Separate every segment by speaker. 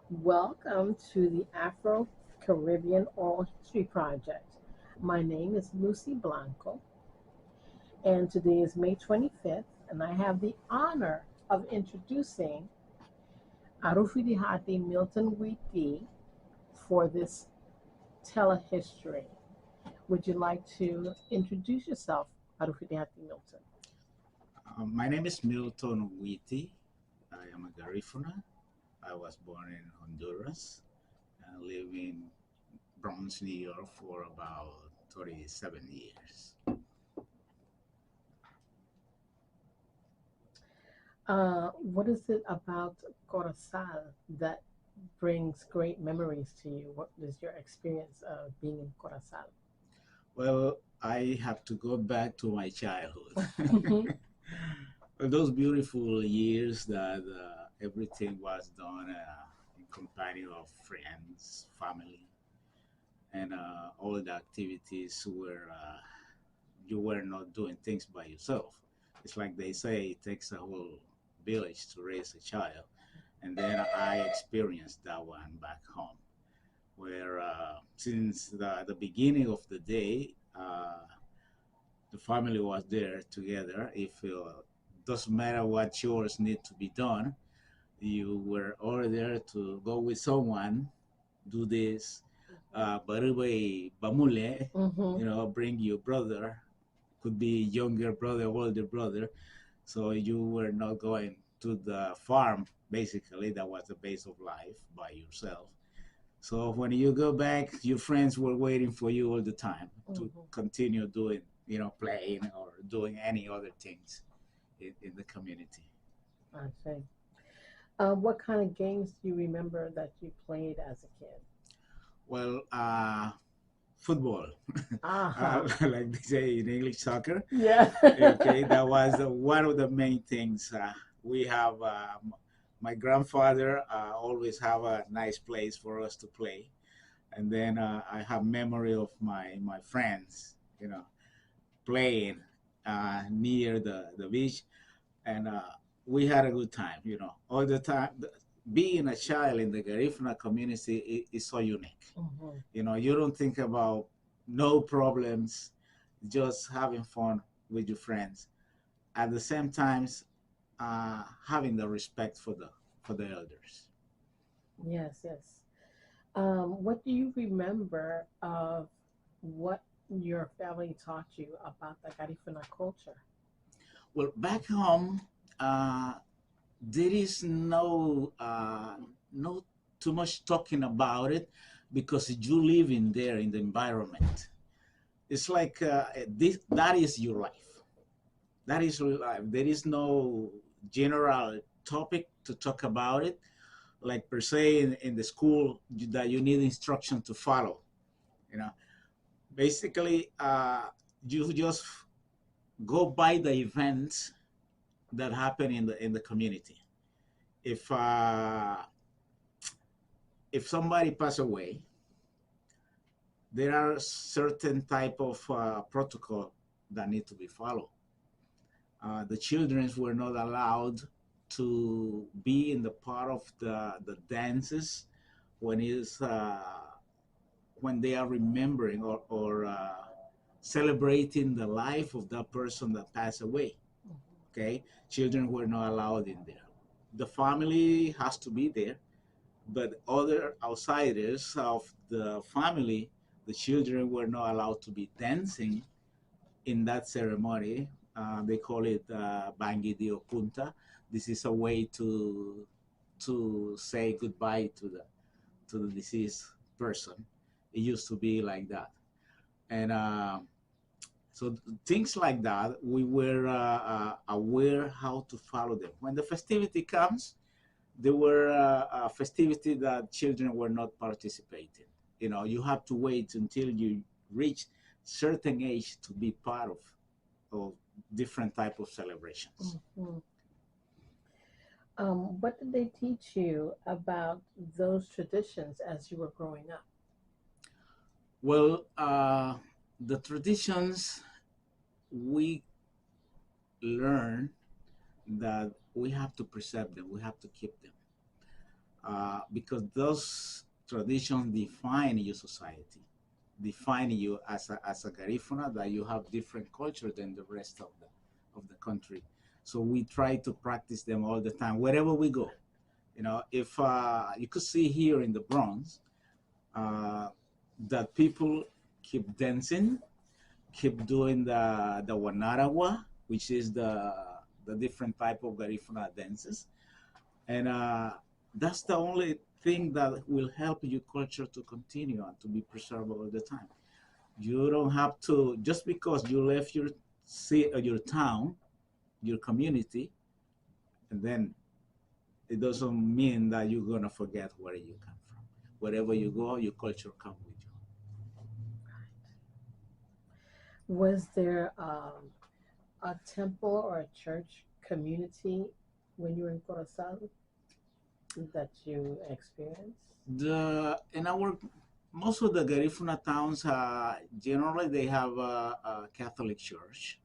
Speaker 1: Welcome to the Afro Caribbean Oral History Project. My name is Lucy Blanco, and today is May 25th, and I have the honor of introducing Arufudihati Milton Guity for this telehistory. Would you like to introduce yourself, Arufudihati Milton?
Speaker 2: My name is Milton Guity. I am a Garifuna. I was born in Honduras and live in Bronx, New York for about 37 years.
Speaker 1: What is it about Corozal that brings great memories to you? What is your experience of being in Corozal?
Speaker 2: Well, I have to go back to my childhood.
Speaker 1: Mhm.
Speaker 2: Those beautiful years that everything was done in company of friends, family, and all the activities where you were not doing things by yourself. It's like they say it takes a whole village to raise a child. And then I experienced that one back home, where since the beginning of the day, the family was there together. If doesn't matter what chores need to be done, you were all there to go with someone, do this, barubay bamule,
Speaker 1: Mhm.
Speaker 2: bring your brother, could be younger brother, older brother. So you were not going to the farm, basically. That was the base of life by yourself. So when you go back, your friends were waiting for you all the time to
Speaker 1: Mhm.
Speaker 2: continue doing, playing or doing any other things in the community.
Speaker 1: I see. What kind of games do you remember that you played as a kid?
Speaker 2: Well, football,
Speaker 1: Uh-huh.
Speaker 2: like they say in English, soccer.
Speaker 1: Yeah.
Speaker 2: Okay, that was one of the main things. We have my grandfather always have a nice place for us to play, and then I have memory of my friends, playing near the beach, and we had a good time, all the time. Being a child in the Garifuna community is so unique.
Speaker 1: Mhm.
Speaker 2: You don't think about no problems, just having fun with your friends. At the same times, having the respect for the elders.
Speaker 1: Yes, yes. What do you remember of what your family taught you about the Garifuna culture?
Speaker 2: Well, back home, uh, there is no too much talking about it because you live in there in the environment. It's like this that is your life. That is real life. There is no general topic to talk about it, like per se in the school that you need instruction to follow. You know, basically, you just go by the events that happen in the community. If if somebody pass away, there are certain type of protocol that need to be followed. The children were not allowed to be in the part of the dances when is when they are remembering or celebrating the life of that person that passed away. Okay, children were not allowed in there. The family has to be there, but other outsiders of the family, the children were not allowed to be dancing in that ceremony. They call it Bangi di Opunta. This is a way to say goodbye to the deceased person. It used to be like that, and so things like that, we were aware how to follow them. When the festivity comes, there were a festivity that children were not participating. You have to wait until you reach certain age to be part of different type of celebrations.
Speaker 1: Mhm. What did they teach you about those traditions as you were growing up?
Speaker 2: Well, the traditions we learn that we have to preserve them, we have to keep them. because those traditions define your society, define you as a Garifuna, that you have different culture than the rest of the country. So we try to practice them all the time wherever we go. You know, if you could see here in the Bronx that people keep dancing, keep doing the Wanarawa, which is the different type of Garifuna dances, and that's the only thing that will help your culture to continue and to be preserved all the time. You don't have to, just because you left your your town, your community, and then it doesn't mean that you're gonna forget where you come from. Wherever you go, your culture comes with you.
Speaker 1: Was there a temple or a church community when you were in Corozal that you experienced?
Speaker 2: In our most of the Garifuna towns, generally they have a Catholic church.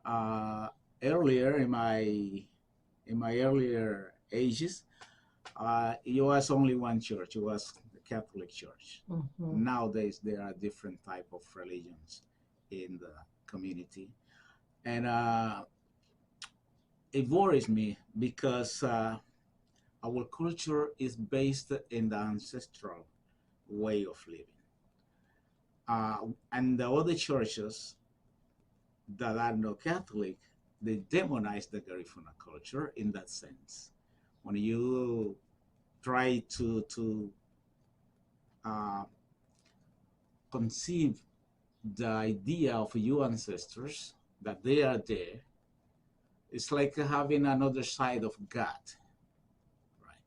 Speaker 2: Uh, Earlier in my earlier ages, it was only one church. It was the Catholic Church.
Speaker 1: Mm-hmm.
Speaker 2: Nowadays, there are different type of religions in the community, and it worries me because our culture is based in the ancestral way of living, and the other churches that are not Catholic, they demonize the Garifuna culture in that sense. When you try to uh, conceive the idea of your ancestors that they are there, it's like having another side of God. Right?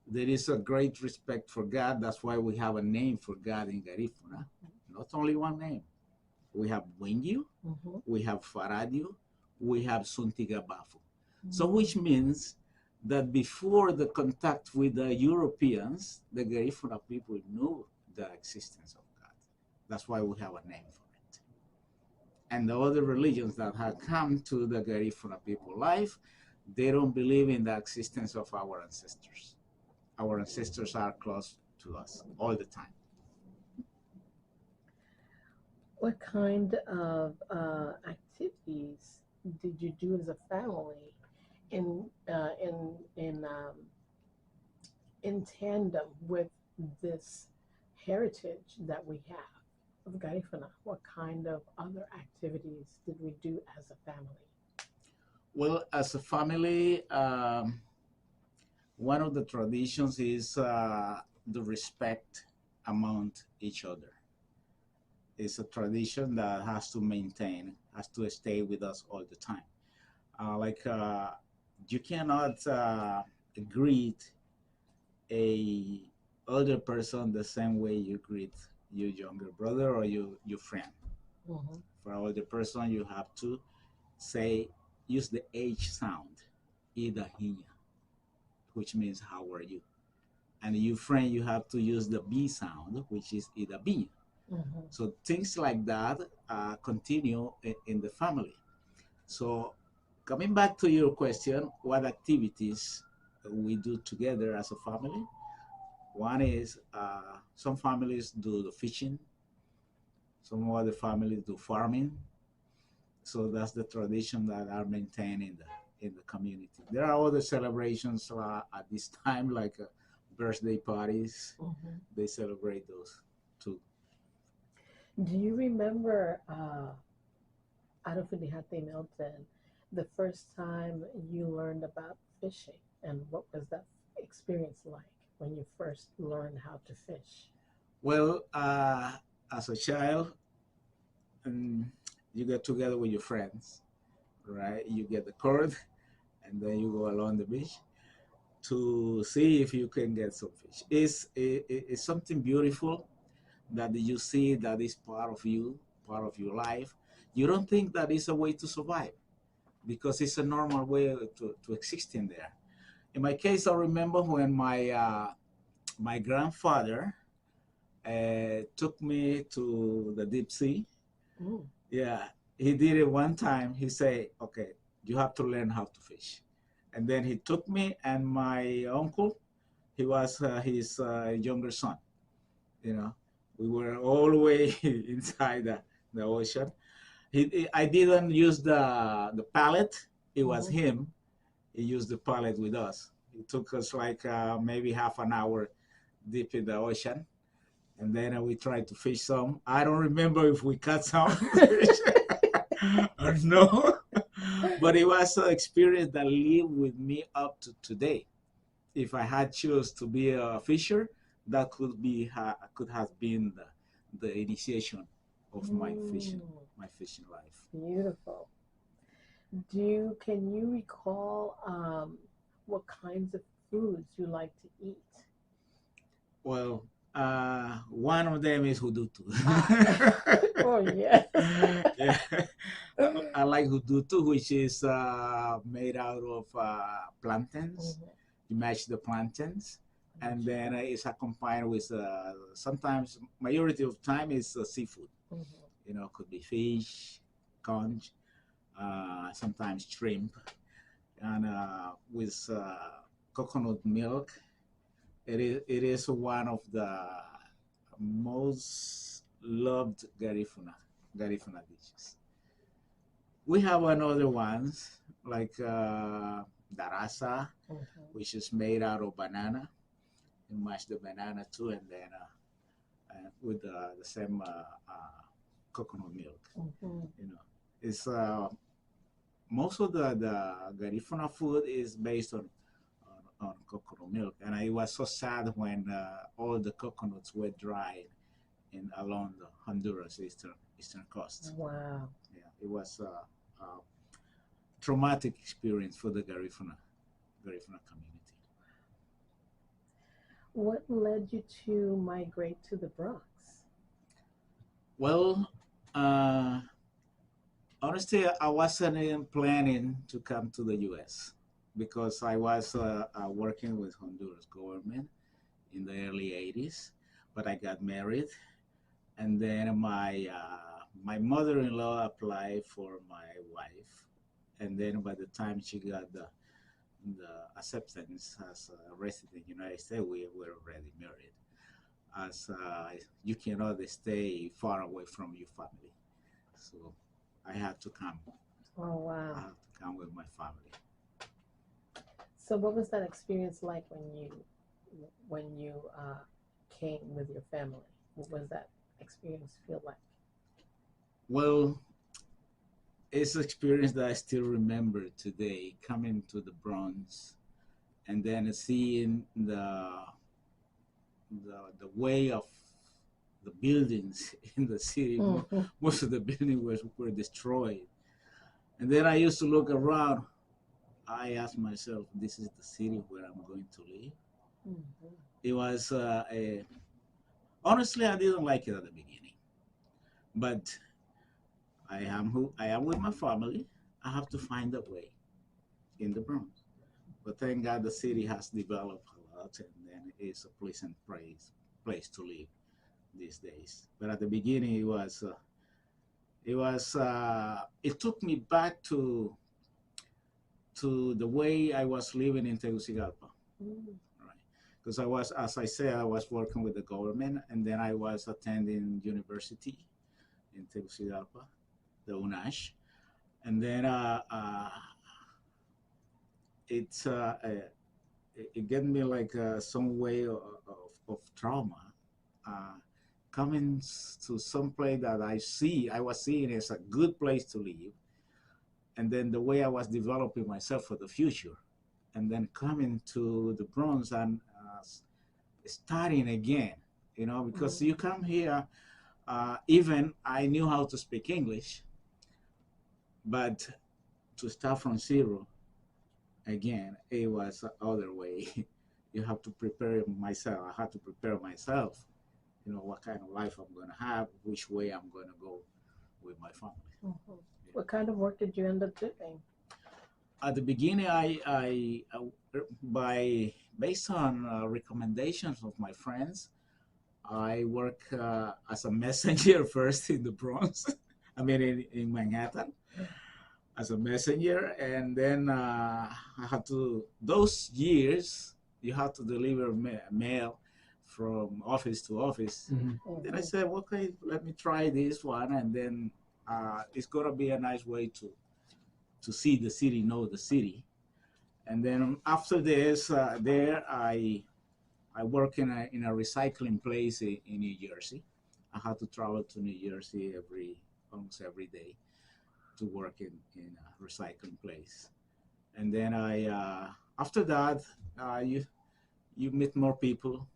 Speaker 2: There is a great respect for God. That's why we have a name for God in Garifuna. Not only one name. We have Wenyu,
Speaker 1: Mm-hmm.
Speaker 2: we have Faradio, we have Suntigabafu.
Speaker 1: Mm-hmm.
Speaker 2: So which means that before the contact with the Europeans, the Garifuna people knew the existence of God. That's why we have a name for it. And the other religions that have come to the Garifuna people life, they don't believe in the existence of our ancestors. Our ancestors are close to us all the time.
Speaker 1: What kind of activities did you do as a family in in tandem with this heritage that we have of Garifuna? What kind of other activities did we do as a family?
Speaker 2: Well, as a family, one of the traditions is the respect among each other. It's a tradition that has to maintain, has to stay with us all the time. Like you cannot greet a older person the same way you greet your younger brother or your friend.
Speaker 1: Mm-hmm.
Speaker 2: For an older person, you have to say, use the H sound, ida hinya, which means how are you? And your friend, you have to use the B sound, which is ida B.
Speaker 1: Mm-hmm.
Speaker 2: So things like that continue in the family. So coming back to your question, what activities we do together as a family? One is some families do the fishing, some other families do farming. So that's the tradition that are maintained in the community. There are other celebrations at this time, like birthday parties.
Speaker 1: Mm-hmm.
Speaker 2: They celebrate those too.
Speaker 1: Do you remember Arufudihati Milton, the first time you learned about fishing, and what was that experience like when you first learned how to fish?
Speaker 2: Well, as a child, you get together with your friends, right? You get the cord, and then you go along the beach to see if you can get some fish. It's something beautiful that you see that is part of you, part of your life. You don't think that is a way to survive because it's a normal way to exist in there. In my case, I remember when my grandfather took me to the deep sea.
Speaker 1: Mm.
Speaker 2: Yeah, he did it one time. He said, "Okay, you have to learn how to fish," and then he took me and my uncle He was his younger son. You know, we were all the way inside the ocean. I didn't use the pallet. It was
Speaker 1: Mhm.
Speaker 2: him. He used the pallet with us. It took us like maybe half an hour deep in the ocean, and then we tried to fish some. I don't remember if we caught some fish or no, but it was an experience that lived with me up to today. If I had chose to be a fisher, that could have been the initiation of
Speaker 1: Mm,
Speaker 2: my fishing life.
Speaker 1: beautiful. Can you recall what kinds of foods you like to eat?
Speaker 2: Well, one of them is hudutu.
Speaker 1: Ah, oh yes.
Speaker 2: Yeah, I like hudutu, which is made out of plantains.
Speaker 1: Mhm.
Speaker 2: You mash the plantains, and
Speaker 1: Sure.
Speaker 2: then it's accompanied with sometimes majority of time is seafood.
Speaker 1: Mhm.
Speaker 2: You know, could be fish, conch, sometimes shrimp, and with coconut milk. It is one of the most loved Garifuna dishes. We have another ones like darasa,
Speaker 1: Mhm.
Speaker 2: which is made out of banana. You mash the banana too, and then with the same coconut milk.
Speaker 1: Mhm.
Speaker 2: You know, it's most of the Garifuna food is based on coconut milk, and I was so sad when all the coconuts were dried in along the Honduras eastern coast.
Speaker 1: Wow.
Speaker 2: Yeah, it was a traumatic experience for the Garifuna community.
Speaker 1: What led you to migrate to the Bronx?
Speaker 2: Well, uh, honestly, I wasn't even planning to come to the U.S. because I was working with Honduras government in the early '80s, but I got married, and then my mother-in-law applied for my wife, and then by the time she got the acceptance as a resident in the United States, we were already married. As you cannot stay far away from your family, so I had to come.
Speaker 1: Oh
Speaker 2: I
Speaker 1: wow.
Speaker 2: had to come with my family.
Speaker 1: So what was that experience like when you came with your family? What was that experience feel like?
Speaker 2: Well, it's an experience that I still remember today, coming to the Bronx and then seeing the way of the buildings in the city.
Speaker 1: Mhm.
Speaker 2: Most of the buildings were destroyed. And then I used to look around. I asked myself, this is the city where I'm going to live.
Speaker 1: Mhm.
Speaker 2: It was, honestly, I didn't like it at the beginning. But I am with my family. I have to find a way in the Bronx. But thank God the city has developed a lot and then it's a pleasant place to live these days. But at the beginning, it took me back to the way I was living in Tegucigalpa,
Speaker 1: Mm.
Speaker 2: right? Because I was, as I said, I was working with the government, and then I was attending university in Tegucigalpa, the UNASH, and then it's it gave me like some way of trauma. Uh, Coming to some place that I was seeing as a good place to live, and then the way I was developing myself for the future, and then coming to the Bronx and starting again, because you
Speaker 1: Mm.
Speaker 2: come here, even I knew how to speak English, but to start from zero again, it was the other way. You have to prepare myself. I had to prepare myself, what kind of life I'm going to have, which way I'm going to go with my family.
Speaker 1: Mhm. What kind of work did you end up doing?
Speaker 2: At the beginning, by based on recommendations of my friends, I work as a messenger first in the Bronx. I mean, in Manhattan, as a messenger, and then I had to those years. you have to deliver mail from office to office. Then I said, okay, let me try this one, and then it's gonna be a nice way to see the city, know the city. And then after this, there I work in a recycling place in New Jersey. I had to travel to New Jersey almost every day to work in a recycling place. And then after that, you meet more people,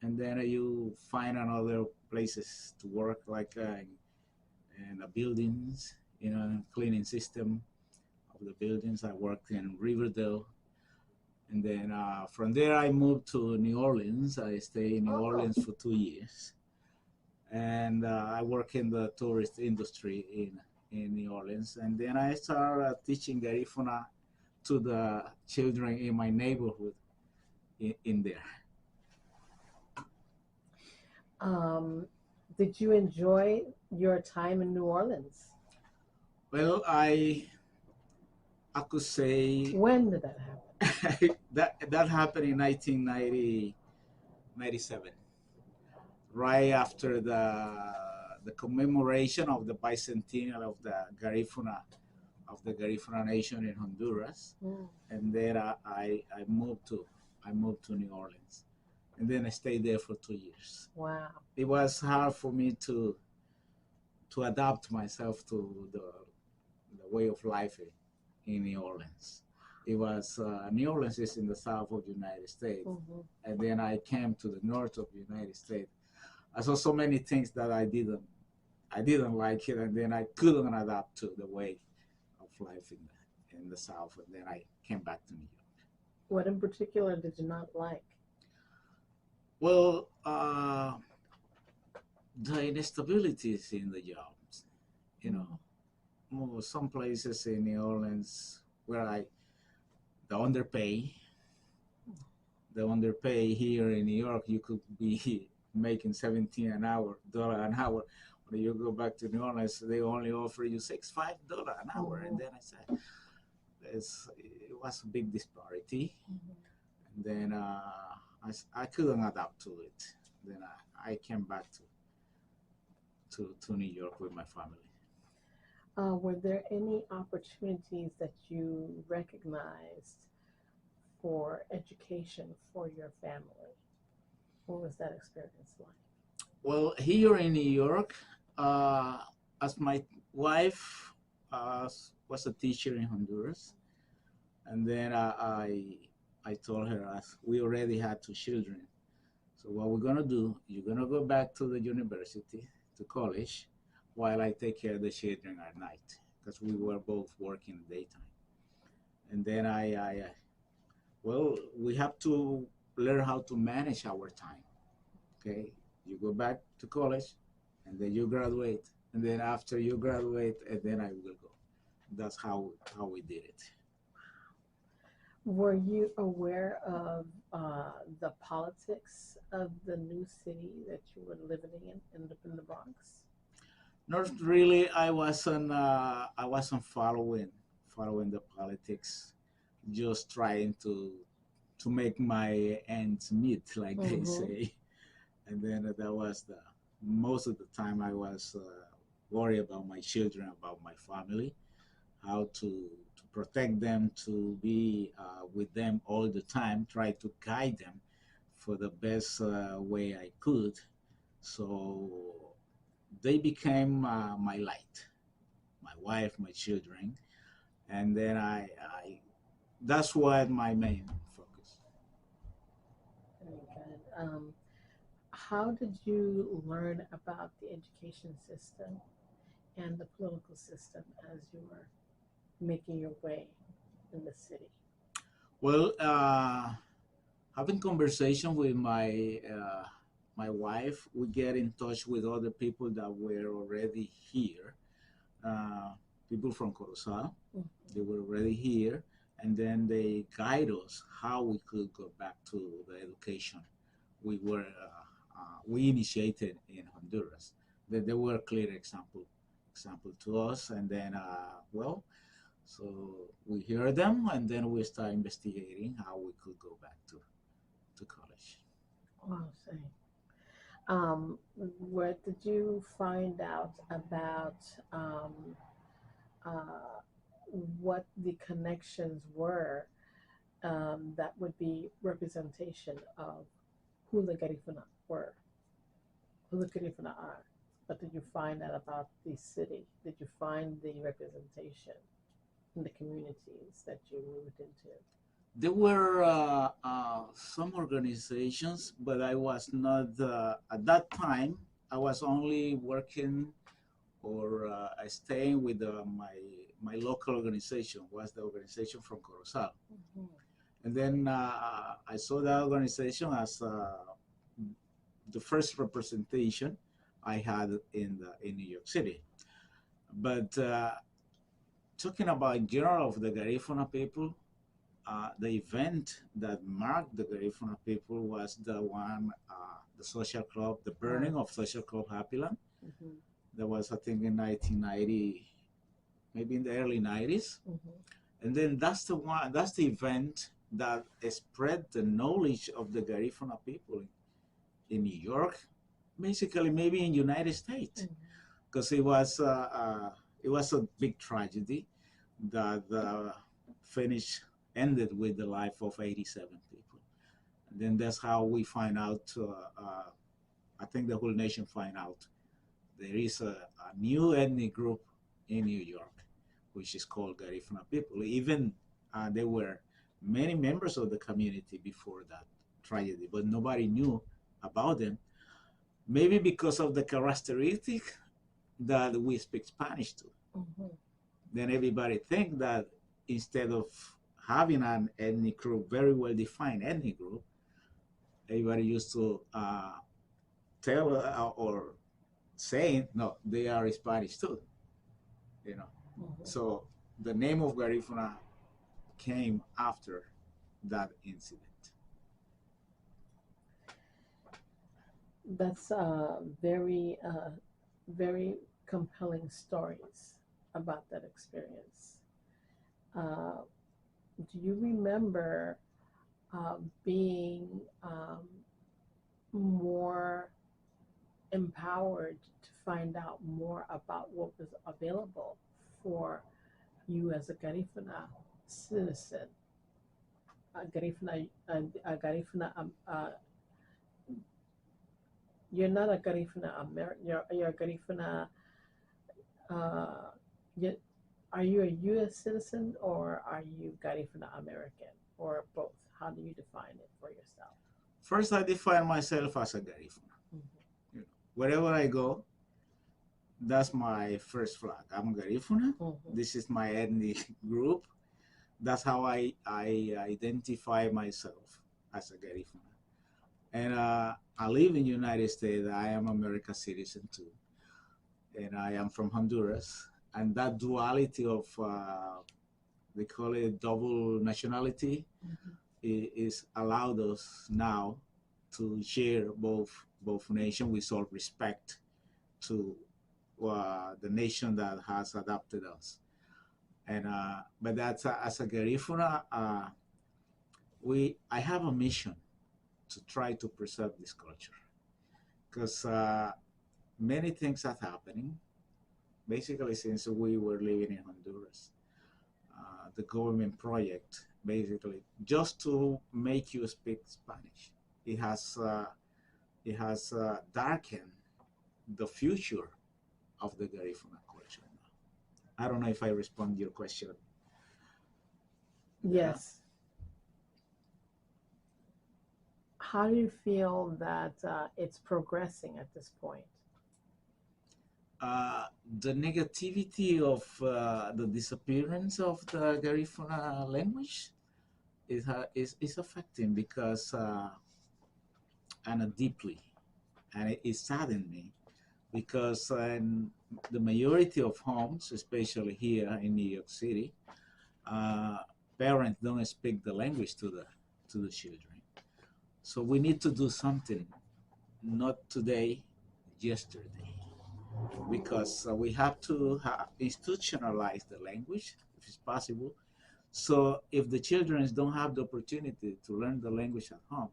Speaker 2: and then you find another places to work, like in the buildings, cleaning system of the buildings. I worked in Riverdale, and then from there I moved to New Orleans. I stayed in New Orleans for 2 years, and I work in the tourist industry in New Orleans. And then I started teaching Garifuna to the children in my neighborhood in there.
Speaker 1: Did you enjoy your time in New Orleans?
Speaker 2: Well, I could say
Speaker 1: When did that happen?
Speaker 2: that happened in 1997, right after the commemoration of the bicentennial of the Garifuna nation in Honduras. And then I moved to New Orleans, and then I stayed there for 2 years.
Speaker 1: Wow.
Speaker 2: It was hard for me to adapt myself to the way of life in New Orleans. It was New Orleans is in the south of the United States, and then I came to the north of the United States. I saw so many things that I didn't like it, and then I couldn't adapt to the way of life in the south, and then I came back to New York.
Speaker 1: What in particular did you not like?
Speaker 2: Well, the instabilities in the jobs, some places in New Orleans where the underpay here in New York, you could be making $17 an hour. When you go back to New Orleans, they only offer you $5 an hour. And then I said, it was a big disparity. And then I couldn't adapt to it. Then I came back to New York with my family.
Speaker 1: Were there any opportunities that you recognized for education for your family? What was that experience like?
Speaker 2: Well, here in New York, as my wife was a teacher in Honduras, and then I told her, as we already had 2 children, so what we're gonna do, you're gonna go back to the university, to college, while I take care of the children at night, because we were both working daytime. And then we have to learn how to manage our time. Okay, you go back to college, and then you graduate, and then after you graduate, and then I will go. That's how we did it.
Speaker 1: Were you aware of the politics of the new city that you were living in the Bronx?
Speaker 2: Not really. I wasn't following the politics, just trying to make my ends meet, like they say. And then that was most of the time I was worried about my children, about my family, how to protect them, to be with them all the time, try to guide them for the best way I could. So they became my light, my wife, my children, and then that's what my main focus.
Speaker 1: Very good. How did you learn about the education system and the political system as you were making your way in the city?
Speaker 2: Well, having conversation with my wife, we get in touch with other people that were already here. People from Corozal, they were already here, and then they guide us how we could go back to the education we initiated in Honduras. They were a clear example to us, and then so we hear them, and then we start investigating how we could go back to
Speaker 1: Oh, see. What did you find out about um, uh, what the connections were that would be representation of who the Garifuna were, who the Garifuna are? What did you find out about the city? Did you find the representation in the communities that you moved into?
Speaker 2: There were some organizations, but I was not, at that time, I was only working or staying with my local organization, was the organization from Corozal.
Speaker 1: Mhm.
Speaker 2: And then I saw that organization as the first representation I had in New York City. But talking about in general of the Garifuna people, the event that marked the Garifuna people was the one, the social club, the burning of social club Happyland.
Speaker 1: Mhm.
Speaker 2: That was, I think, in 1990, maybe in the early 90s.
Speaker 1: Mhm.
Speaker 2: And then that's the one, that's the event that spread the knowledge of the Garifuna people in New York, basically maybe in United States,
Speaker 1: Mhm.
Speaker 2: because it was a big tragedy that finished ended with the life of 87 people. And then that's how we find out. I think the whole nation find out there is a new ethnic group in New York, which is called Garifuna people. Even there were many members of the community before that tragedy, but nobody knew about them. Maybe because of the characteristic that we speak Spanish to.
Speaker 1: Mhm.
Speaker 2: Then everybody think that instead of having an ethnic group, very well defined ethnic group, everybody used to tell or saying, no, they are Spanish too, you know.
Speaker 1: Mhm.
Speaker 2: So the name of Garifuna came after that incident.
Speaker 1: That's very compelling stories about that experience. Uh, do you remember being more empowered to find out more about what was available for you as a Garifuna citizen? Garifuna, you're not a Garifuna American, you're a Garifuna, uh, you, are you a U.S. citizen or are you Garifuna American or both? How do you define it for yourself?
Speaker 2: First, I define myself as a Garifuna.
Speaker 1: Mhm.
Speaker 2: You know, wherever I go, that's my first flag. I'm Garifuna.
Speaker 1: Mhm.
Speaker 2: This is my ethnic group. That's how I identify myself as a Garifuna. And I live in United States. I am American citizen too, and I am from Honduras. And that duality of they call it double nationality
Speaker 1: Mhm.
Speaker 2: is allowed us now to share both nations with all respect to the nation that has adopted us. And but that's as a Garifuna, we I have a mission to try to preserve this culture because many things are happening. Basically, since we were living in Honduras, the government project basically just to make you speak Spanish. It has darkened the future of the Garifuna culture. I don't know if I respond to your question. Yeah.
Speaker 1: Yes. How do you feel that it's progressing at this point?
Speaker 2: Uh, the negativity of the disappearance of the Garifuna language is affecting because and deeply, and it saddened me because the majority of homes, especially here in New York City, uh, parents don't speak the language to the children. So we need to do something, not today, yesterday, because we have to institutionalize the language if it's possible. So if the children don't have the opportunity to learn the language at home,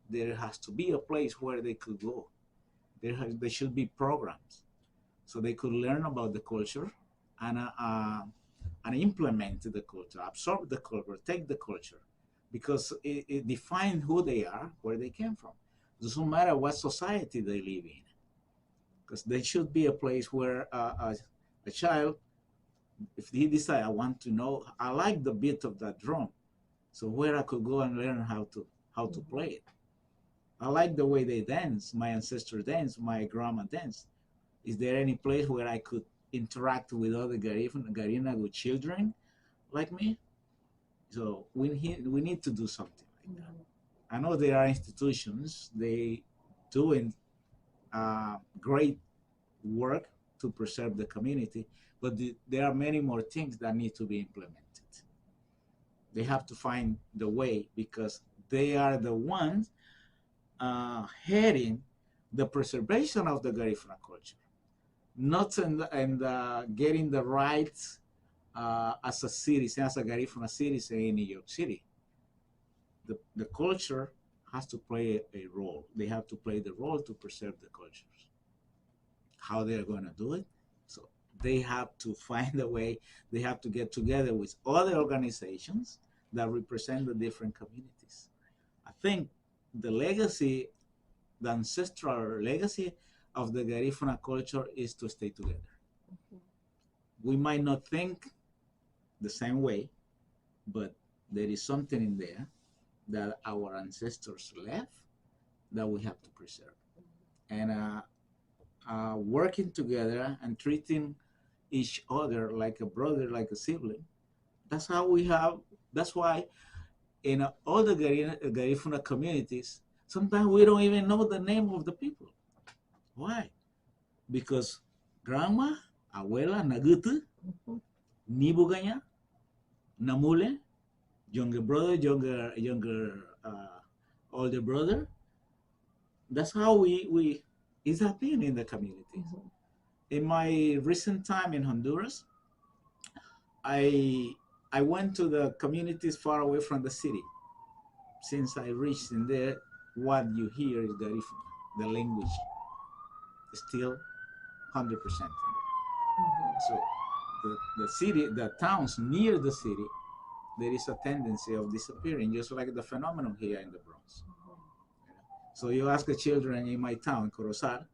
Speaker 2: there has to be a place where they could go. There should be programs so they could learn about the culture and implement the culture, absorb the culture, take the culture, because it defines who they are, where they came from. It doesn't matter what society they live in, because there should be a place where a child, if he decide, I want to know, I like the beat of that drum, so where I could go and learn how to play it. I like the way they dance, my ancestors dance, my grandma dance. Is there any place where I could interact with other Garifuna with children like me? So we need to do something like that. I know there are institutions, they doing great work to preserve the community, but there are many more things that need to be implemented. They have to find the way, because they are the ones heading the preservation of the Garifuna culture, not in getting the rights as a citizen, as a Garifuna citizen in New York City. The culture has to play a role. They have to play the role to preserve the cultures. How they're going to do it? So they have to find a way. They have to get together with other organizations that represent the different communities. I think the legacy, the ancestral legacy of the Garifuna culture is to stay together. We might not think the same way, but there is something in there that our ancestors left that we have to preserve. And working together and treating each other like a brother, like a sibling, that's how we have, that's why in all the Garifuna communities, sometimes we don't even know the name of the people. Why? Because grandma, abuela, nagutu, nibuganya, namule, younger brother, younger older brother. That's how we it's happening in the communities. In my recent time in Honduras, I went to the communities far away from the city. Since I reached in there, what you hear is Garifuna, the language, still 100% in there. So the city, the towns near the city, there is a tendency of disappearing, just like the phenomenon here in the Bronx. So you ask the children in my town, Corozal,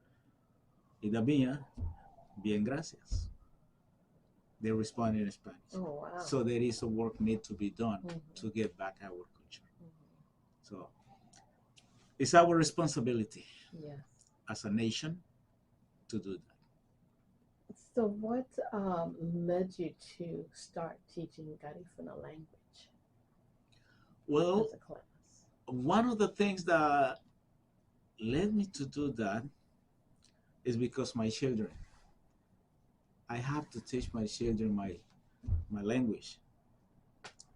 Speaker 2: y la mía, bien gracias. They respond in Spanish.
Speaker 1: Oh, wow.
Speaker 2: So there is a work need to be done to get back our culture. So it's our responsibility as a nation to do that.
Speaker 1: So what led you to start teaching Garifuna language?
Speaker 2: Well,
Speaker 1: as a class?
Speaker 2: One of the things that led me to do that is because my children, I have to teach my children my language.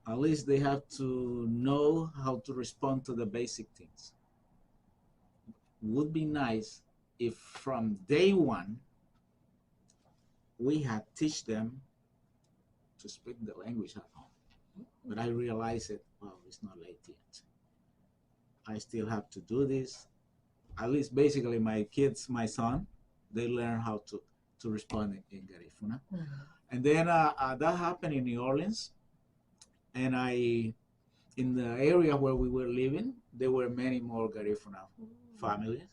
Speaker 2: At least they have to know how to respond to the basic things. Would be nice if from day one we had teach them to speak the language at home. But I realized it, well, it's not late yet. I still have to do this. At least basically my kids, my son, they learn how to respond in Garifuna. And then that happened in New Orleans. And in the area where we were living, there were many more Garifuna families.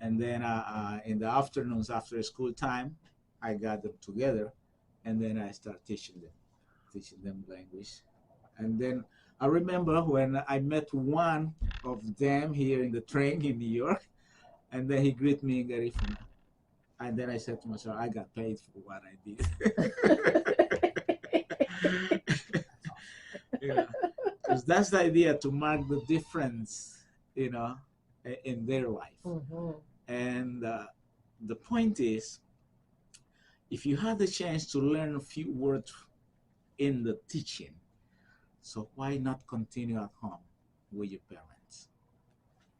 Speaker 2: And then in the afternoons after school time, I got them together, and then I started teaching them language. And then I remember when I met one of them here in the train in New York, and then he greeted me in Garifuna. And then I said to myself, I got paid for what I did. Because that's the idea, to mark the difference, in their life. And the point is, if you have the chance to learn a few words in the teaching, so why not continue at home with your parents?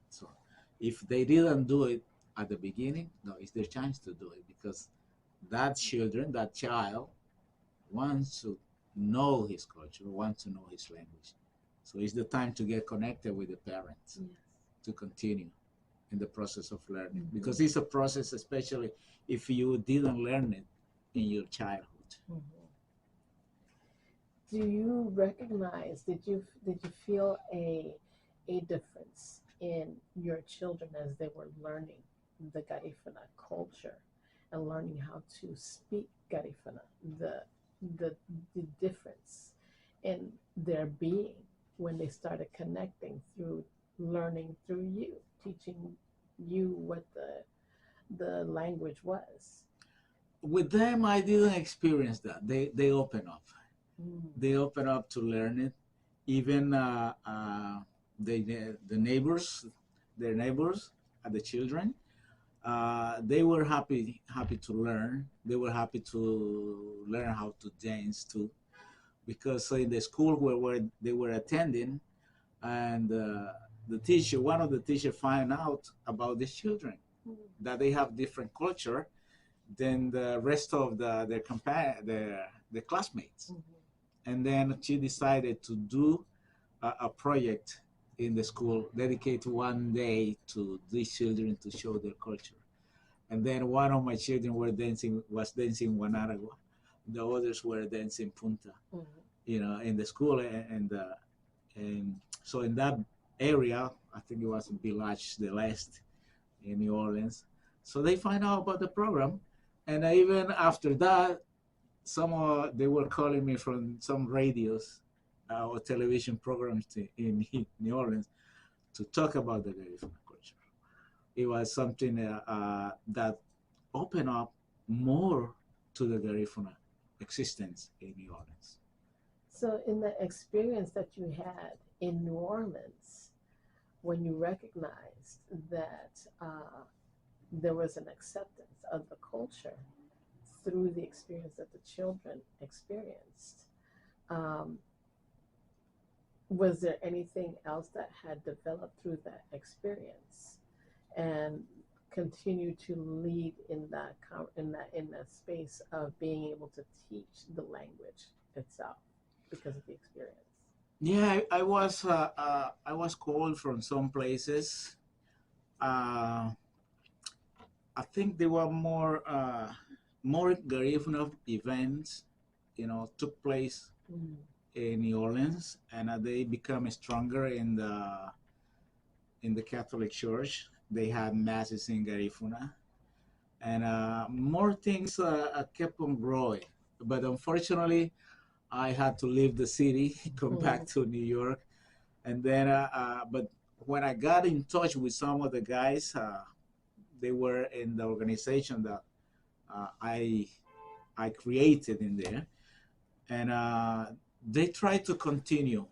Speaker 2: So if they didn't do it at the beginning, no, it's their chance to do it, because that child wants to know his culture, wants to know his language. So it's the time to get connected with the parents, to continue in the process of learning, because it's a process, especially if you didn't learn it in your childhood.
Speaker 1: Do you recognize, did you feel a difference in your children as they were learning the Garifuna culture and learning how to speak Garifuna, the difference in their being when they started connecting through learning through you, teaching you what the language was?
Speaker 2: With them, I didn't experience that. They open up. They open up to learn it. Even the neighbors, their neighbors, the children, they were happy to learn. They were happy to learn how to dance too, because in the school where they were attending, and one of the teachers find out about these children, that they have different culture than the rest of their classmates. And then she decided to do a project in the school, dedicate one day to these children to show their culture. And then one of my children was dancing Guanaragua. The others were dancing Punta, in the school. And so in that area, I think it was in Village de l'Est in New Orleans. So they find out about the program. And even after that, they were calling me from some radios or television programs in New Orleans to talk about the Garifuna culture. It was something that opened up more to the Garifuna existence in New Orleans.
Speaker 1: So in the experience that you had in New Orleans, when you recognized that there was an acceptance of the culture through the experience that the children experienced, was there anything else that had developed through that experience and continue to lead in that space of being able to teach the language itself because of the experience?
Speaker 2: Yeah, I was called from some places. I think there were more Garifuna events, took place in New Orleans, and they become stronger in the Catholic Church. They had masses in Garifuna, and more things kept on growing. But unfortunately, I had to leave the city, come back to New York, and then. But when I got in touch with some of the guys, they were in the organization that I created in there, and they try to continue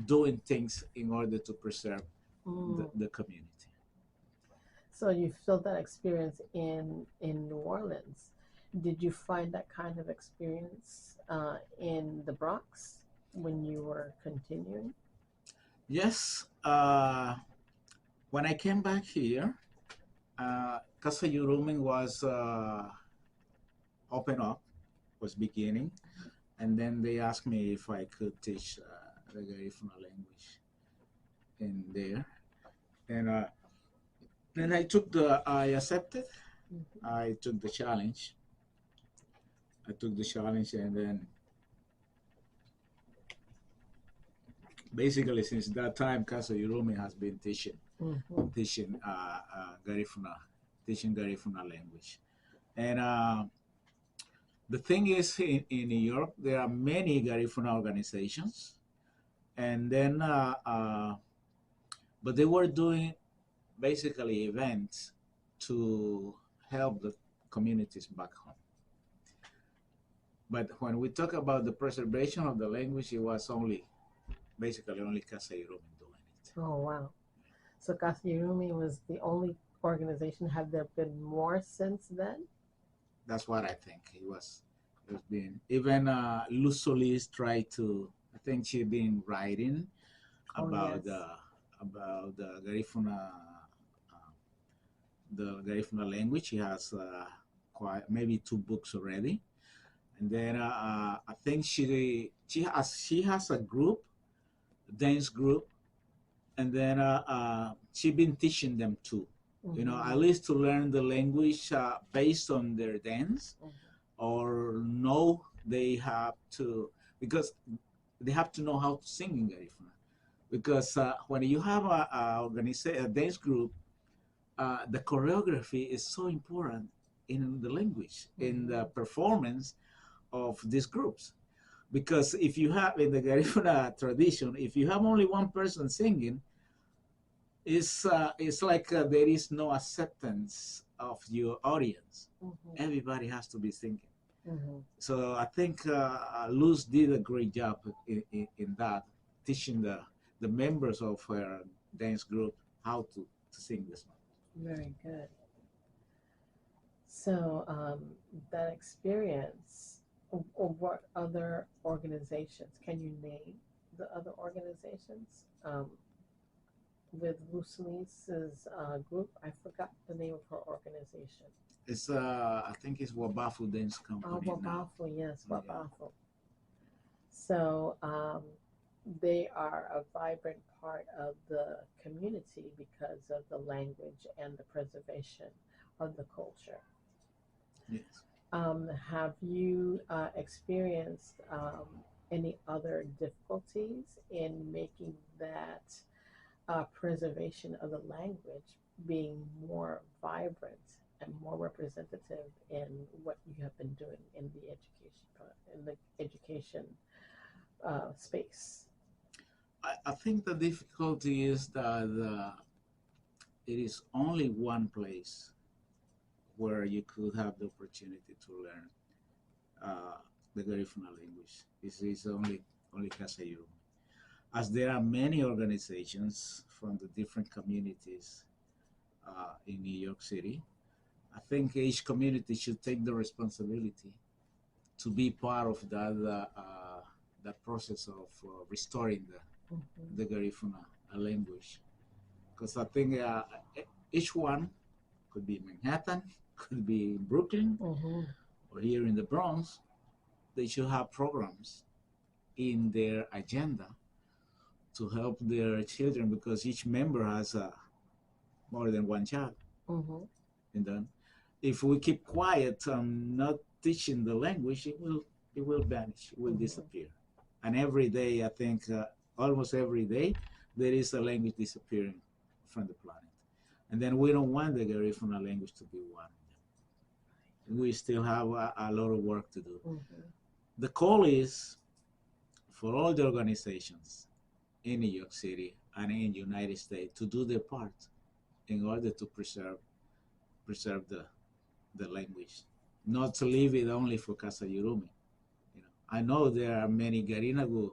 Speaker 2: doing things in order to preserve the community.
Speaker 1: So you felt that experience in New Orleans. Did you find that kind of experience in the Bronx when you were continuing?
Speaker 2: Yes. When I came back here, Casa Yurumein was open up, was beginning, and then they asked me if I could teach the Garifuna language in there, and then I accepted. I took the challenge. And then basically since that time, Casa Yurumein has been teaching Garifuna language. And the thing is, in New York, there are many Garifuna organizations, and then but they were doing basically events to help the communities back home. But when we talk about the preservation of the language, it was basically only Casa Yurumein doing it.
Speaker 1: Oh, wow. So Casa Yurumein was the only organization. Have there been more since then?
Speaker 2: That's what I think. There's been, even Luz Solis tried to, I think she's been writing about the Garifuna language. She has maybe 2 books already. And then I think she has a group, a dance group, and then she been teaching them too. You know, at least to learn the language based on their dance, or know they have to, because they have to know how to sing in Garifuna. Because when you have a dance group, the choreography is so important in the language, in the performance of these groups. Because if you have, in the Garifuna tradition, if you have only one person singing, it's like there is no acceptance of your audience. Everybody has to be singing. So I think Luz did a great job in that, teaching the members of her dance group how to sing this song.
Speaker 1: Very good. So that experience, or what other organizations, can you name the other organizations? With Lucine's group, I forgot the name of her organization.
Speaker 2: It's I think it's Wabafu Dance Company.
Speaker 1: Wabafu, yes, Wabafu. Yeah. So they are a vibrant part of the community because of the language and the preservation of the culture.
Speaker 2: Yes.
Speaker 1: Have you experienced any other difficulties in making that preservation of the language being more vibrant and more representative in what you have been doing in the education space?
Speaker 2: I think the difficulty is that it is only one place where you could have the opportunity to learn the Garifuna language. It's only Casa Yurumein. As there are many organizations from the different communities in New York City, I think each community should take the responsibility to be part of that process of restoring the Garifuna language. Because I think each one could be in Manhattan, could be in Brooklyn, or here in the Bronx. They should have programs in their agenda to help their children, because each member has more than one child. And then if we keep quiet and not teaching the language, it will vanish, it will disappear. And every day, I think almost every day, there is a language disappearing from the planet. And then we don't want the Garifuna language to be one. We still have a lot of work to do. The call is for all the organizations in New York City and in the United States to do their part in order to preserve the language, not to leave it only for Casa Yurumein. You know, I know there are many Garinagu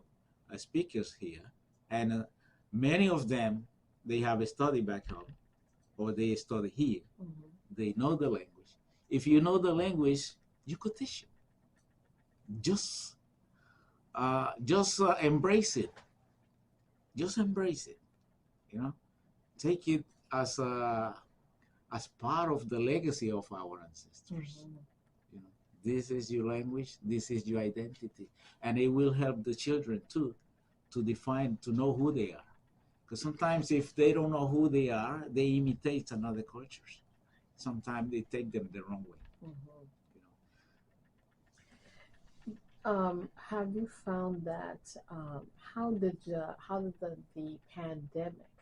Speaker 2: speakers here, and many of them, they have studied back home, or they study here. They know the language. If you know the language, you could teach it. Just embrace it. Just embrace it. You know, take it as part of the legacy of our ancestors. You know, this is your language. This is your identity, and it will help the children too to define, to know who they are. Because sometimes if they don't know who they are, they imitate another cultures. Sometimes they take them the wrong way.
Speaker 1: Have you found that how did the pandemic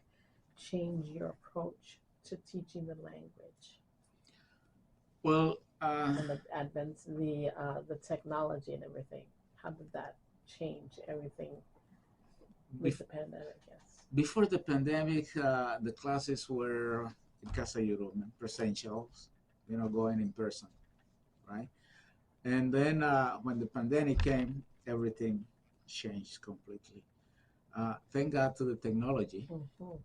Speaker 1: change your approach to teaching the language?
Speaker 2: Well,
Speaker 1: and the advent, the technology and everything. How did that change everything with the pandemic? Yes.
Speaker 2: Before the pandemic, the classes were in Casa Yurumein, presentials, you know, going in person, right? And then when the pandemic came, everything changed completely. Thank God to the technology.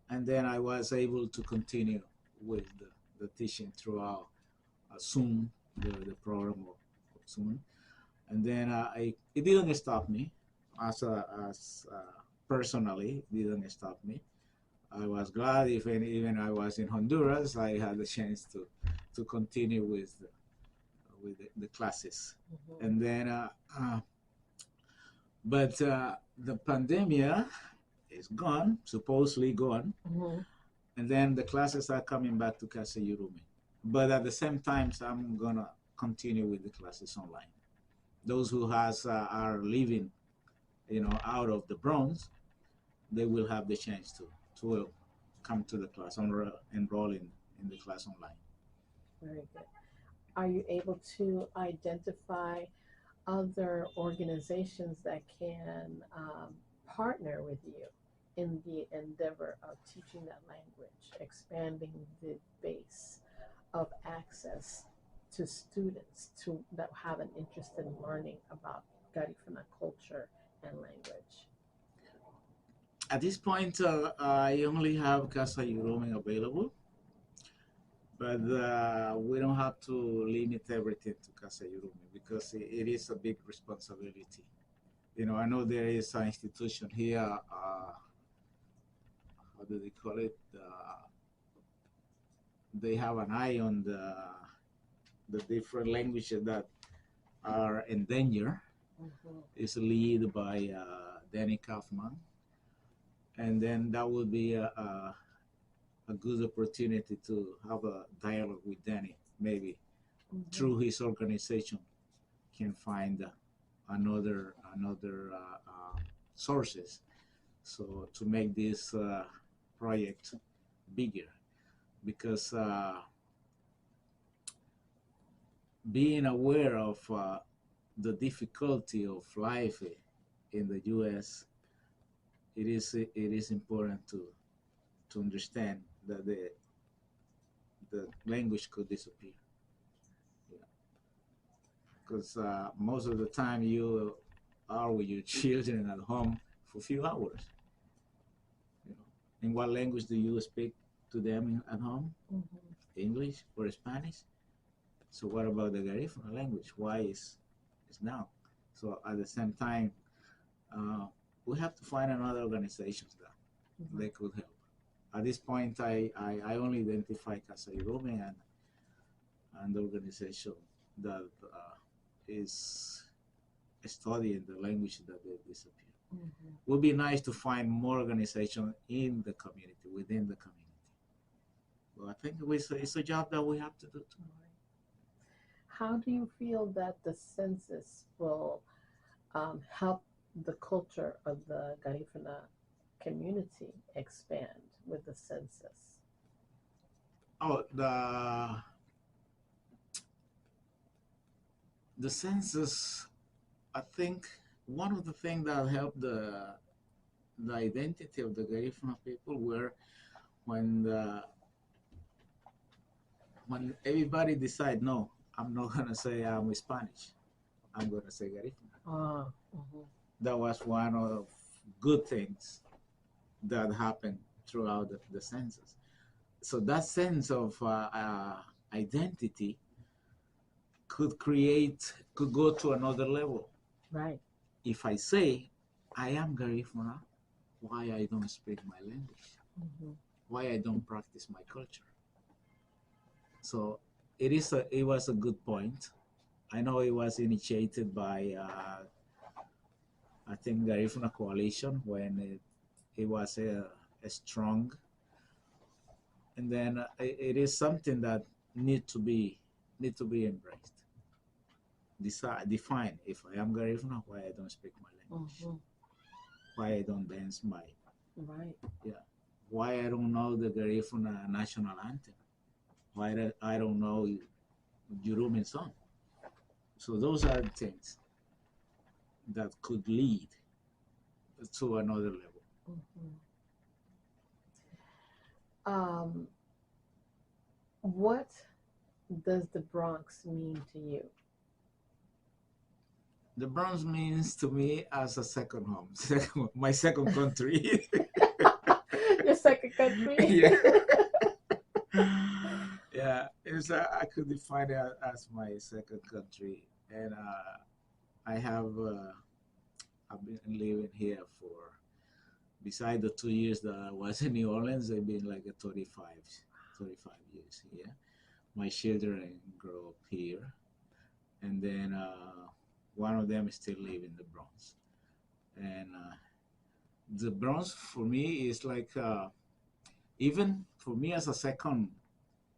Speaker 2: And then I was able to continue with the teaching throughout Zoom, the program of Zoom. And then it didn't stop me, as personally, it didn't stop me. I was glad if even I was in Honduras, I had the chance to continue with the classes. And then, but the pandemic, is gone, supposedly gone,
Speaker 1: Mm-hmm.
Speaker 2: and then the classes are coming back to Casa Yurumein. But at the same time, I'm gonna continue with the classes online. Those who are living, out of the Bronx, they will have the chance to come to the class, enroll in the class online.
Speaker 1: Very good. Are you able to identify other organizations that can partner with you in the endeavor of teaching that language, expanding the base of access to students that have an interest in learning about Garifuna culture and language?
Speaker 2: At this point, I only have Casa Yurumein available, but we don't have to limit everything to Casa Yurumein because it is a big responsibility. I know there is an institution here, how do they call it? They have an eye on the different languages that are in danger.
Speaker 1: Mm-hmm.
Speaker 2: It's led by Danny Kaufman. And then that would be a good opportunity to have a dialogue with Danny, maybe
Speaker 1: Mm-hmm.
Speaker 2: through his organization can find another sources, so to make this project bigger, because being aware of the difficulty of life in the U.S., it is important to understand that the language could disappear. Because most of the time you are with your children at home for a few hours. In what language do you speak to them at home?
Speaker 1: Mm-hmm.
Speaker 2: English or Spanish? So what about the Garifuna language? Why is now? So at the same time, we have to find another organizations that
Speaker 1: Mm-hmm.
Speaker 2: they could help. At this point, I only identify Casa Yurumein and the organization that is studying the language that they disappear.
Speaker 1: Mm-hmm.
Speaker 2: It would be nice to find more organizations in the community, within the community. Well, I think it's a job that we have to do too.
Speaker 1: How do you feel that the census will help the culture of the Garifuna community expand with the census?
Speaker 2: Oh, the census, I think one of the things that helped the identity of the Garifuna people were when everybody decide, no, I'm not gonna say I'm Spanish, I'm gonna say Garifuna.
Speaker 1: Mm-hmm.
Speaker 2: That was one of good things that happened throughout the census. So that sense of identity could go to another level.
Speaker 1: Right.
Speaker 2: If I say I am Garifuna, why I don't speak my language?
Speaker 1: Mm-hmm.
Speaker 2: Why I don't practice my culture? So it was a good point. I know it was initiated by I think Garifuna Coalition when it was a strong, and then it is something that need to be embraced. Define if I am Garifuna, why I don't speak my language,
Speaker 1: Mm-hmm.
Speaker 2: why I don't dance my,
Speaker 1: Right.
Speaker 2: why I don't know the Garifuna national anthem, why I don't know Yurumein song. So those are things that could lead to another level.
Speaker 1: Mm-hmm. What does the Bronx mean to you?
Speaker 2: The Bronx means to me as a second home, my second country.
Speaker 1: Your second country?
Speaker 2: Yeah. Yeah, I could define it as my second country, and I've been living here for, beside the 2 years that I was in New Orleans, I've been like a 35 years here. My children grew up here, and then one of them is still living in the Bronx, and the Bronx for me is like even for me as a second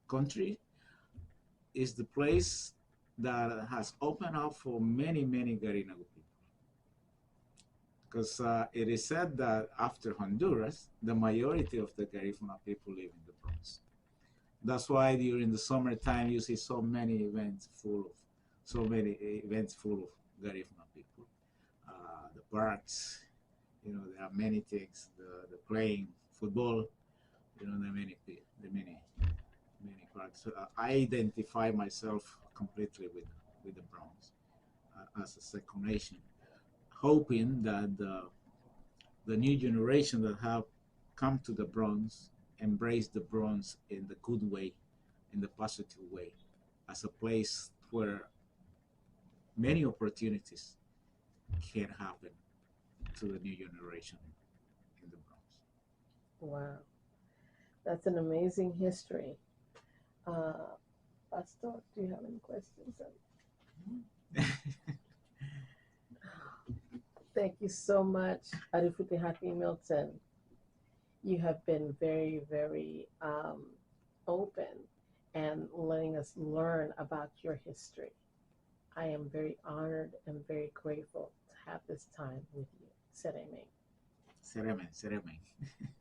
Speaker 2: country is the place that has opened up for many Garina people. Because it is said that after Honduras, the majority of the Garifuna people live in the Bronx. That's why during the summertime you see so many events full of Garifuna people. The parks, you know, there are many things. The playing football, you know, the many parks. I identify myself completely with the Bronx as a second nation, hoping that the new generation that have come to the Bronx embrace the Bronx in the good way, in the positive way, as a place where many opportunities can happen to the new generation in the Bronx.
Speaker 1: Wow, that's an amazing history. Pastor, do you have any questions? Thank you so much, Arufudihati Milton. You have been very open and letting us learn about your history. I am very honored and very grateful to have this time with you. Sereme.
Speaker 2: Seremen, Seremen.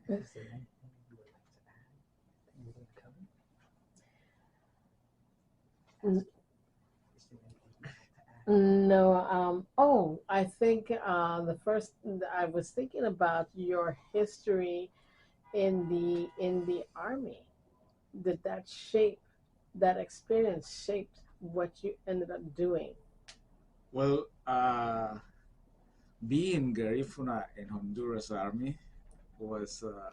Speaker 3: Is there anything you would like to add? Anything you would cover?
Speaker 1: Mm.
Speaker 3: Is there anything you would like to add?
Speaker 1: No, I think the first I was thinking about your history in the army. Did that experience shaped what you ended up doing?
Speaker 2: Well, being Garifuna in Honduras Army was a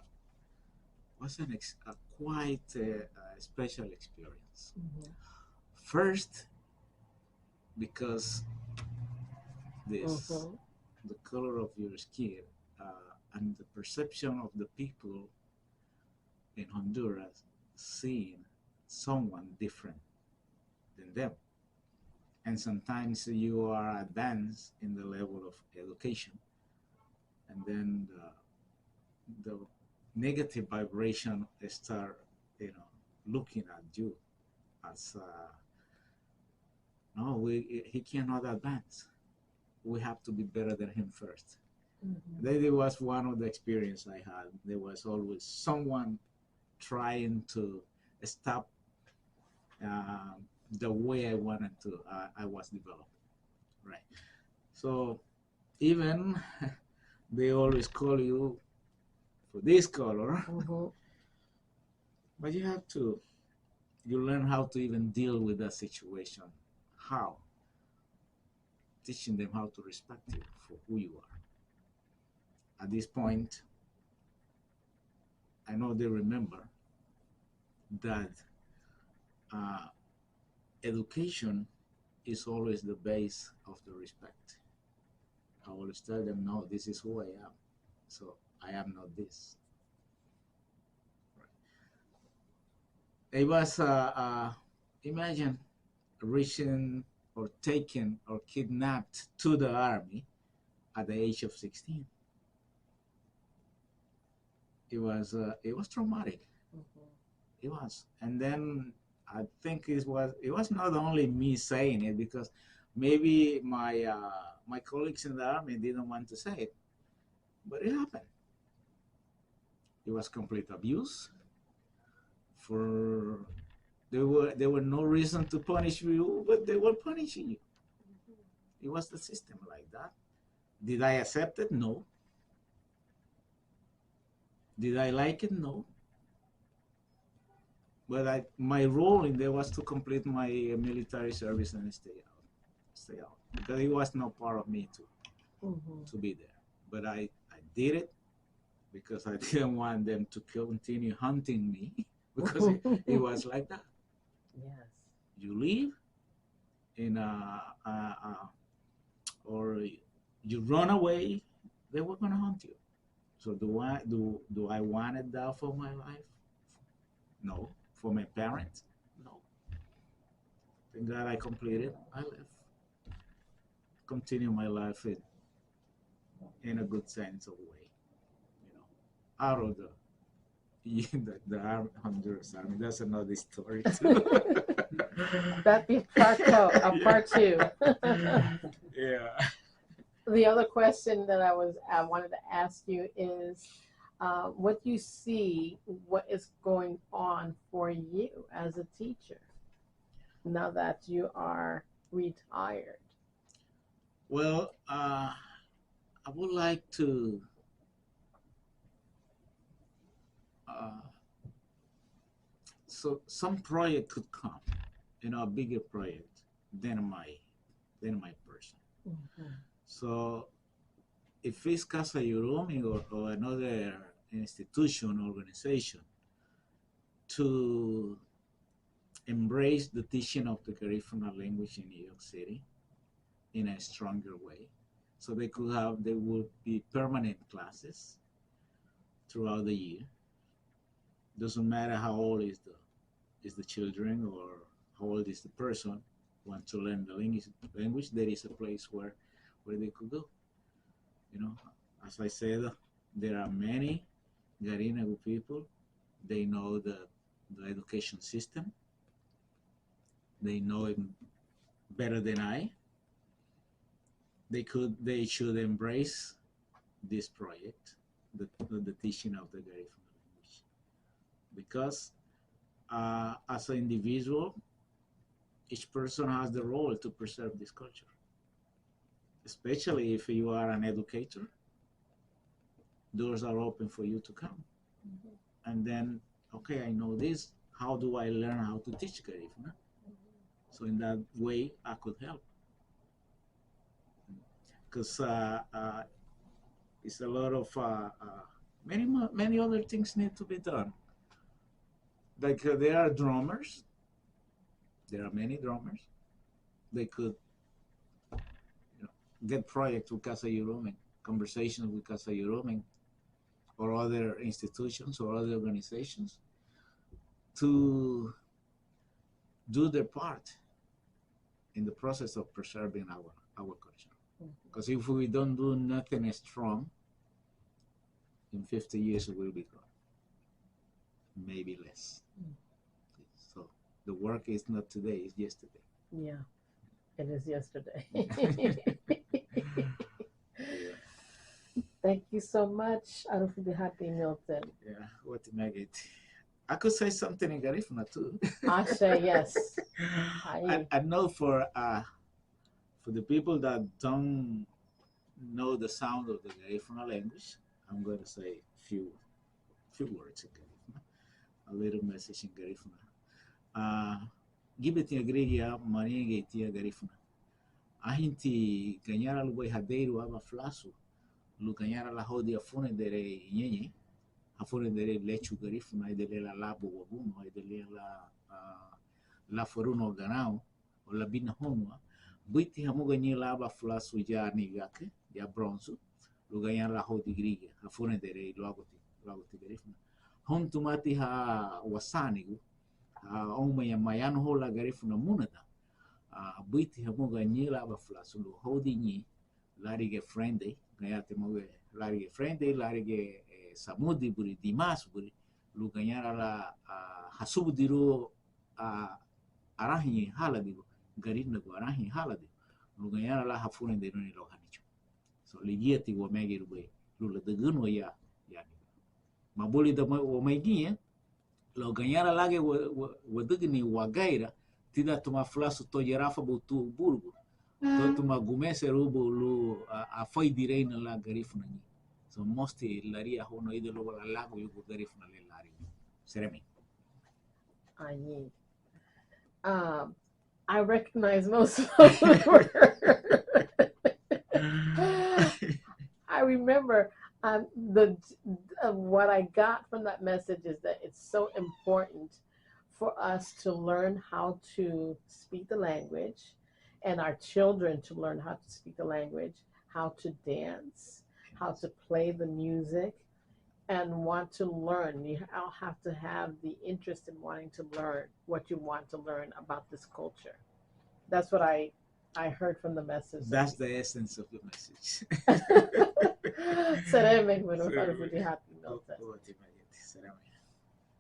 Speaker 2: quite special experience.
Speaker 1: Mm-hmm.
Speaker 2: First, because this
Speaker 1: Mm-hmm.
Speaker 2: the color of your skin and the perception of the people in Honduras seeing someone different than them. And sometimes you are advanced in the level of education, and then the negative vibration start, you know, looking at you as no, he cannot advance. We have to be better than him first.
Speaker 1: Mm-hmm.
Speaker 2: That was one of the experience I had. There was always someone trying to stop the way I wanted to. I was developed, right? So even they always call you for this color,
Speaker 1: Mm-hmm.
Speaker 2: but you learn how to even deal with that situation. How? Teaching them how to respect you for who you are. At this point, I know they remember that education is always the base of the respect. I always tell them, no, this is who I am. So I am not this. Right. It was, imagine reaching or taken or kidnapped to the army at the age of 16. It was traumatic.
Speaker 1: Mm-hmm.
Speaker 2: It was, and then I think it was not only me saying it, because maybe my colleagues in the army didn't want to say it, but it happened. It was complete abuse. For there were no reason to punish you, but they were punishing you. It was the system like that. Did I accept it? No. Did I like it? No. But my role in there was to complete my military service and stay out, because it was not part of me to be there. But I did it because I didn't want them to continue hunting me, because it was like that.
Speaker 1: Yes.
Speaker 2: You leave in or you run away, they were gonna hunt you. So do I wanted that for my life? No. For my parents? No. Thank God I completed. I left. Continue my life in a good sense of way. out of the Honduras Army. That's another story too.
Speaker 1: That'd be a part two.
Speaker 2: Yeah.
Speaker 1: The other question that I wanted to ask you is, what you see, what is going on for you as a teacher now that you are retired?
Speaker 2: Well, I would like to uh, so some project could come, a bigger project than my person.
Speaker 1: Mhm.
Speaker 2: So if it's Casa Yurumein or another institution, organization, to embrace the teaching of the Garifuna language in New York City in a stronger way. So there would be permanent classes throughout the year. Doesn't matter how old is the children or how old is the person want to learn the language. There is a place where they could go. As I said, there are many Garinagu people. They know the education system. They know it better than I. They should embrace this project, the teaching of the Garifuna language, because as an individual, each person has the role to preserve this culture. Especially if you are an educator, doors are open for you to come.
Speaker 1: Mhm.
Speaker 2: And then, okay, I know this. How do I learn how to teach Garifuna? So in that way, I could help. Because it's a lot of many other things need to be done. Like there are drummers. There are many drummers. They could get projects with Casa Yurumein, conversations with Casa Yurumein, or other institutions or other organizations to do their part in the process of preserving our culture. Because if we don't do nothing strong, in 50 years it will be gone, maybe less. So the work is not today, it's yesterday.
Speaker 1: Yeah, it is yesterday.
Speaker 2: Yeah.
Speaker 1: Thank you so much, Arufudihati Milton.
Speaker 2: Yeah, what to make it. I could say something in Garifuna too.
Speaker 1: Ashe, yes.
Speaker 2: I know for the people that don't know the sound of the Garifuna language, I'm going to say few words in Garifuna, a little message in Garifuna. Gibeti agregia marinha gaitia Garifuna. Ahinti ganhara lubai hadeiro aba flasu, lu ganhara la hodi afune dere nyenye, afune dere lechu Garifuna, dere la labo wabuno, dere la foruno ganao, o la bina honwa. Buiti hamu ganyi la aba flasu ja nigake, ja bronzo, lu ganhara la hodi grigia, afune dere luagoti Garifuna. Hon tumati ha wasanigu, oma ya mayano ho la Garifuna munada. Buiti hamu ganyi la aba flasu lu hodi ni, lari ge friendly, gayate moge lari ge friendly, lari ge samudi buri dimas buri, lu ganhara la hasubu diru arahi hala diru, garinda go arahi hala diru, lu ganhara la hafune diru ni lo hanicho. So ligiati wa megi rube, lu la degun wa ya mabuli da wa megi lo ganhara lage wa degni wa gaira, tida tuma flasu to yerafa butu burgu. To tuma gumese rubo lu afai direina la Garifuna ni. So mosti laria hono ide lo la lago yugo Garifuna le lari. Seremi.
Speaker 1: Aye. I recognize most of the words. I remember what I got from that message is that it's so important for us to learn how to speak the language, and our children to learn how to speak the language, how to dance, how to play the music, and want to learn. You all have to have the interest in wanting to learn what you want to learn about this culture. That's what I heard from the message.
Speaker 2: That's the essence of the message.
Speaker 1: Sereme, bueno, Arufudihati Milton.
Speaker 2: Última, será